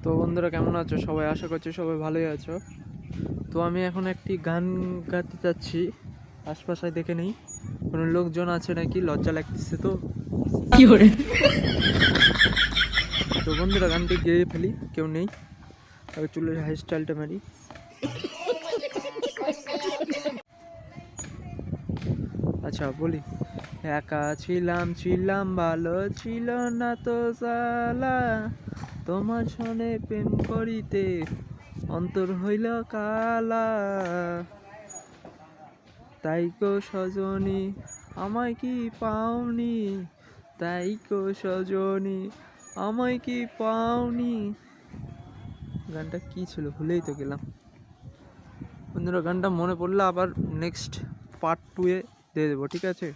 তো বন্ধুরা কেমন আছো সবাই? আশা করছি সবাই ভালোই আছো। তো আমি এখন একটি গান গাইতে চাচ্ছি, আশপাশে দেখে নেই কোনো লোকজন আছে নাকি, লজ্জা লাগতেছে। তো কি করে? তো বন্ধুরা গানটি গেয়ে ফেলি, কেউ নেই। তবে চুলের হেয়ার স্টাইলটা মারি। আচ্ছা বলি। একা ছিলাম ছিলাম ভালো ছিল না তো সালা, তোমার সনে প্রেম করিতে অন্তর হইল কালা। তাই গো সজনী আমায় কি পাওনি, তাই গো সজনী আমায় কি পাওনি। গানটা কি ছিল ভুলেই তো গেলাম। বন্ধুরা গানটা মনে পড়লে আবার নেক্সট পার্ট 2 এ দিয়ে দেবো, ঠিক আছে?